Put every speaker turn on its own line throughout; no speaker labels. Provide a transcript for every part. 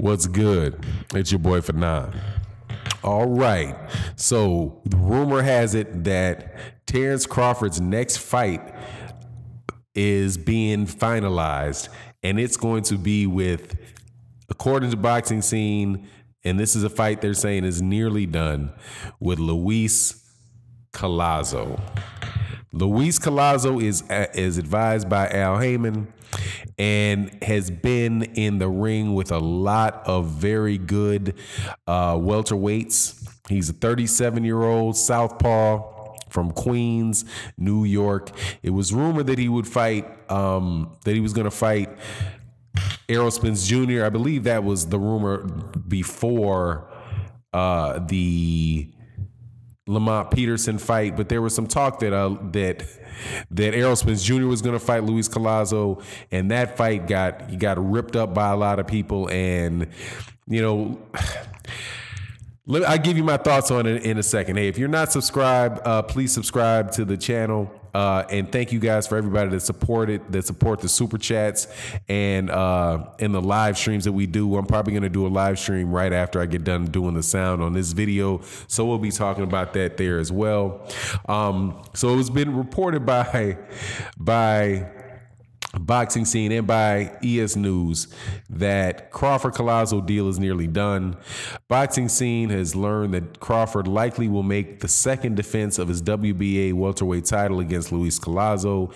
What's good? It's your boy Fanon. All right. So the rumor has it that Terence Crawford's next fight is being finalized, and it's going to be with, according to Boxing Scene, and this is a fight they're saying is nearly done, with Luis Collazo. Luis Collazo is advised by Al Heyman and has been in the ring with a lot of very good welterweights. He's a 37-year-old southpaw from Queens, New York. It was rumored that he would fight, that he was going to fight Errol Spence Jr. I believe that was the rumor before the Lamont Peterson fight, but there was some talk that Errol Spence Jr. was going to fight Luis Collazo, and that fight got ripped up by a lot of people. And I'll give you my thoughts on it in a second. Hey, if you're not subscribed, please subscribe to the channel. And thank you guys for everybody that support the super chats and in the live streams that we do. I'm probably going to do a live stream right after I get done doing the sound on this video. So we'll be talking about that there as well. So it's been reported by Boxing Scene and by ES News that Crawford Collazo deal is nearly done. Boxing Scene has learned that Crawford likely will make the second defense of his WBA welterweight title against Luis Collazo.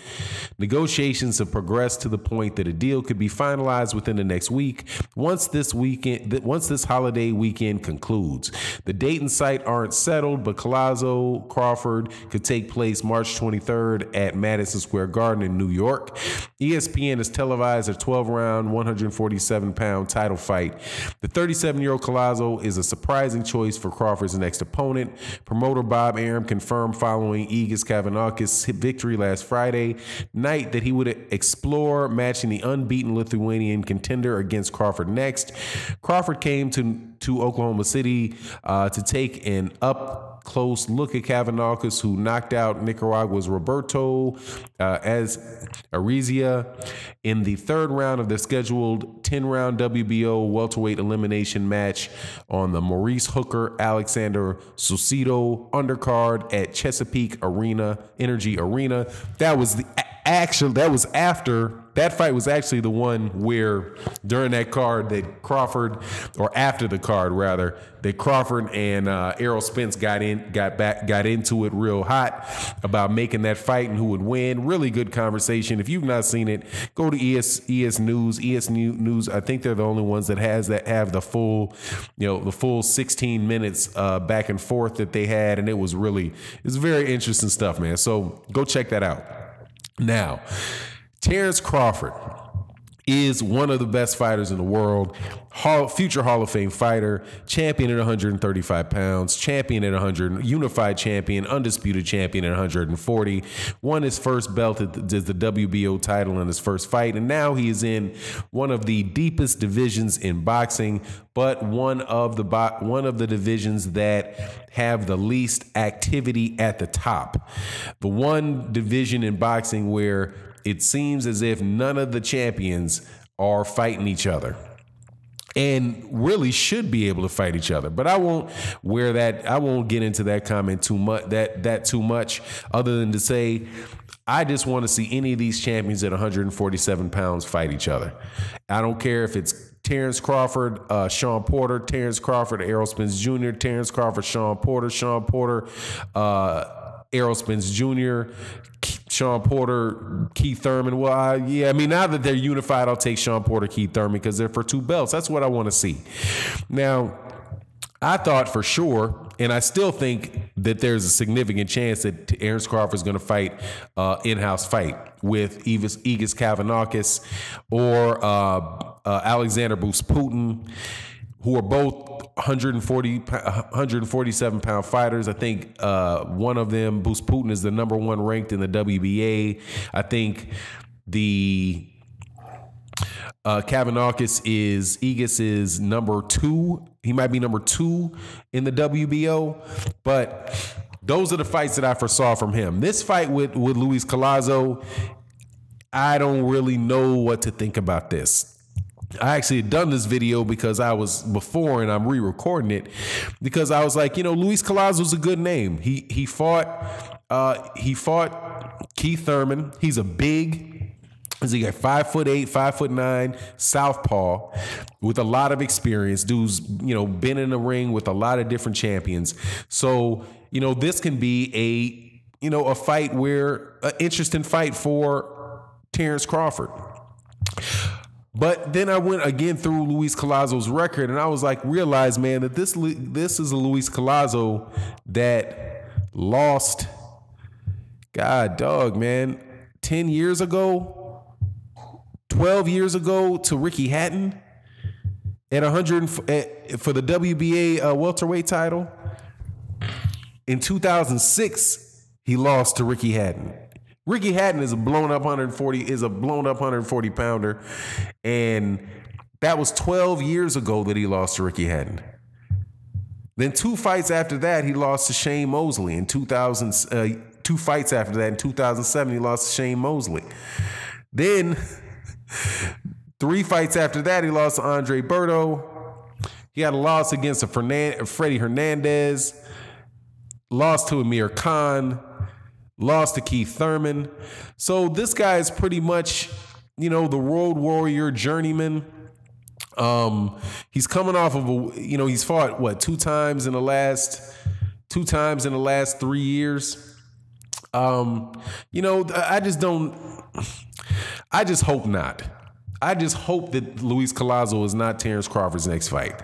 Negotiations have progressed to the point that a deal could be finalized within the next week once this holiday weekend concludes. The date and site aren't settled, but Collazo Crawford could take place March 23rd at Madison Square Garden in New York. ESPN has televised a 12-round, 147-pound title fight. The 37-year-old Collazo is a surprising choice for Crawford's next opponent. Promoter Bob Arum confirmed following Igis Kavanaugh's victory last Friday night that he would explore matching the unbeaten Lithuanian contender against Crawford next. Crawford came to Oklahoma City to take an up-close look at Kavanaughs, who knocked out Nicaragua's Roberto Arizia in the third round of the scheduled 10-round WBO welterweight elimination match on the Maurice Hooker Alexander Sucito undercard at Chesapeake Energy Arena. That fight was actually the one where during that card that Crawford, or after the card rather, that Crawford and Errol Spence got into it real hot about making that fight and who would win. Really good conversation. If you've not seen it, go to ES News. ES News, I think they're the only ones that have the full 16 minutes back and forth that they had, and it's very interesting stuff, man. So go check that out. Now, Terence Crawford is one of the best fighters in the world, future Hall of Fame fighter, champion at 135 pounds, champion at 100, unified champion, undisputed champion at 140, won his first belt as the WBO title in his first fight, and now he is in one of the deepest divisions in boxing, but one of the divisions that have the least activity at the top. The one division in boxing where it seems as if none of the champions are fighting each other and really should be able to fight each other. But I won't get into that comment too much other than to say I just want to see any of these champions at 147 pounds fight each other. I don't care if it's Terence Crawford, Sean Porter, Terence Crawford, Errol Spence Jr., Terence Crawford, Sean Porter, Errol Spence Jr., Sean Porter, Keith Thurman. Well, now that they're unified, I'll take Sean Porter, Keith Thurman, because they're for two belts. That's what I want to see. Now, I thought for sure, and I still think that there's a significant chance that Terence Crawford is going to fight in-house fight with Igis Kavanaughs or Alexander Putin, who are both 147-pound fighters. I think one of them, Boost Putin, is the number one ranked in the WBA. I think the Igis is number 2. He might be number 2 in the WBO, but those are the fights that I foresaw from him. This fight with Luis Collazo, I don't really know what to think about this. I actually had done this video because I was before, and I'm re-recording it because I was like, Luis Collazo's a good name. He fought Keith Thurman. He's a big, he got 5'8", 5'9", southpaw with a lot of experience. Dude's, been in the ring with a lot of different champions. So, this can be a fight an interesting fight for Terence Crawford. But then I went again through Luis Collazo's record, and I was like, realized, man, that this is a Luis Collazo that lost, God dog, man, 10 years ago, 12 years ago to Ricky Hatton at 100 for the WBA welterweight title. In 2006, he lost to Ricky Hatton. Ricky Hatton is a blown up 140 pounder, and that was 12 years ago that he lost to Ricky Hatton. Then 2 fights after that, he lost to Shane Mosley. In 2000, 2 fights after that, in 2007, he lost to Shane Mosley. Then 3 fights after that, he lost to Andre Berto. He had a loss against Freddie Hernandez, lost to Amir Khan, lost to Keith Thurman. So this guy is pretty much, the road warrior journeyman. He's coming off of he's fought 2 times in the last 3 years. I just hope not. I just hope that Luis Collazo is not Terence Crawford's next fight.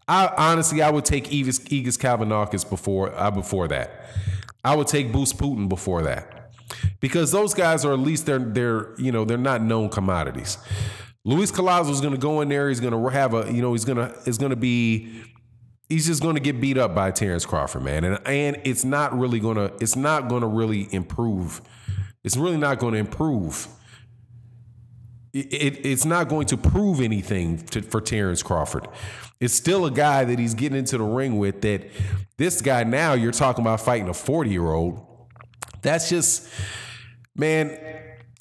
I would take Igis Kalvanakis before that. I would take Bruce Putin before that, because those guys are, at least they're not known commodities. Luis Collazo is going to go in there. He's going to have he's just going to get beat up by Terence Crawford, man. And it's not going to really improve. It's really not going to improve. It's not going to prove anything for Terence Crawford. It's still a guy that he's getting into the ring with, that this guy now, you're talking about fighting a 40-year-old. That's just, man,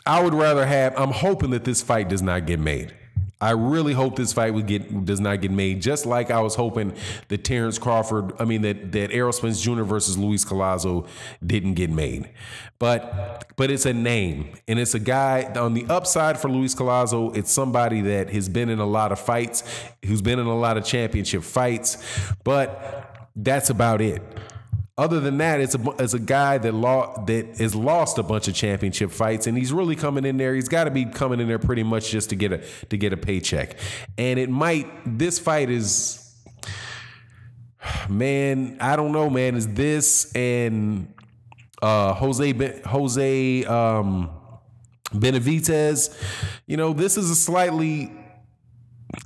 I'm hoping that this fight does not get made. I really hope this fight does not get made, just like I was hoping that that Errol Spence Jr. versus Luis Collazo didn't get made. But it's a name, and it's a guy on the upside for Luis Collazo. It's somebody that has been in a lot of fights, who's been in a lot of championship fights, but that's about it. Other than that, it's a guy that has lost a bunch of championship fights, and he's really coming in there. He's got to be coming in there pretty much just to get a paycheck. And this fight is, man, I don't know, man. Is this and Jose Benavidez?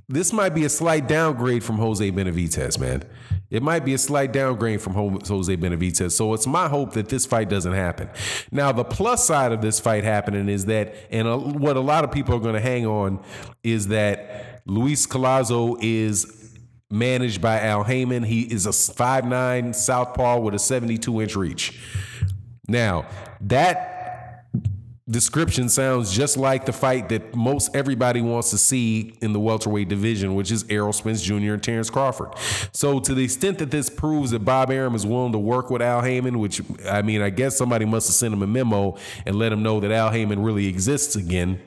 This might be a slight downgrade from Jose Benavidez, man. It might be a slight downgrade from Jose Benavidez. So it's my hope that this fight doesn't happen. Now, the plus side of this fight happening is that, and what a lot of people are going to hang on, is that Luis Collazo is managed by Al Heyman. He is a 5'9" southpaw with a 72-inch reach. Now, that description sounds just like the fight that most everybody wants to see in the welterweight division, which is Errol Spence Jr. and Terence Crawford. So to the extent that this proves that Bob Arum is willing to work with Al Heyman, which, I guess somebody must have sent him a memo and let him know that Al Heyman really exists again.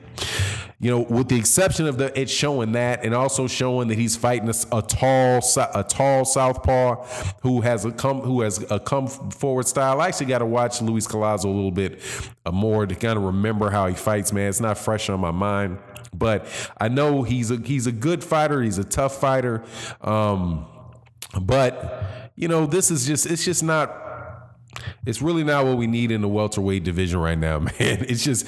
With the exception of it showing that, and also showing that he's fighting a tall southpaw who has a come forward style. I actually got to watch Luis Collazo a little bit more to kind of remember how he fights, man. It's not fresh on my mind, but I know he's a good fighter. He's a tough fighter, but it's really not what we need in the welterweight division right now, man. It's just,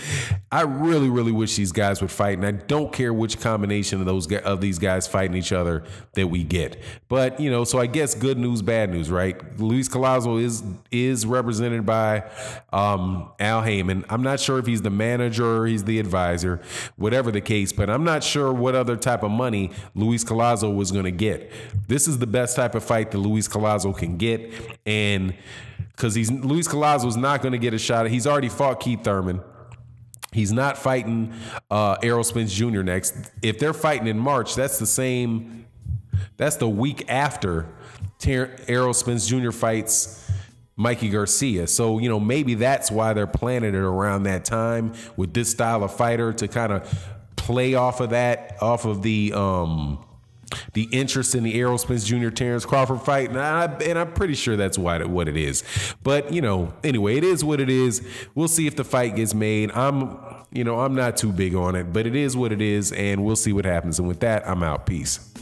I really, really wish these guys would fight, and I don't care which combination of these guys fighting each other that we get. But so I guess good news, bad news, right? Luis Collazo is represented by Al Heyman. I'm not sure if he's the manager or he's the advisor, whatever the case. But I'm not sure what other type of money Luis Collazo was going to get. This is the best type of fight that Luis Collazo can get, and because Luis Collazo is not going to get a shot. He's already fought Keith Thurman. He's not fighting Errol Spence Jr. next. If they're fighting in March, that's the week after Errol Spence Jr. fights Mikey Garcia. So, maybe that's why they're planning it around that time with this style of fighter to kind of play off of the interest in the Errol Spence Jr. Terence Crawford fight, and I'm pretty sure that's what it is. But anyway, it is what it is. We'll see if the fight gets made. I'm not too big on it, but it is what it is, and we'll see what happens. And with that, I'm out. Peace.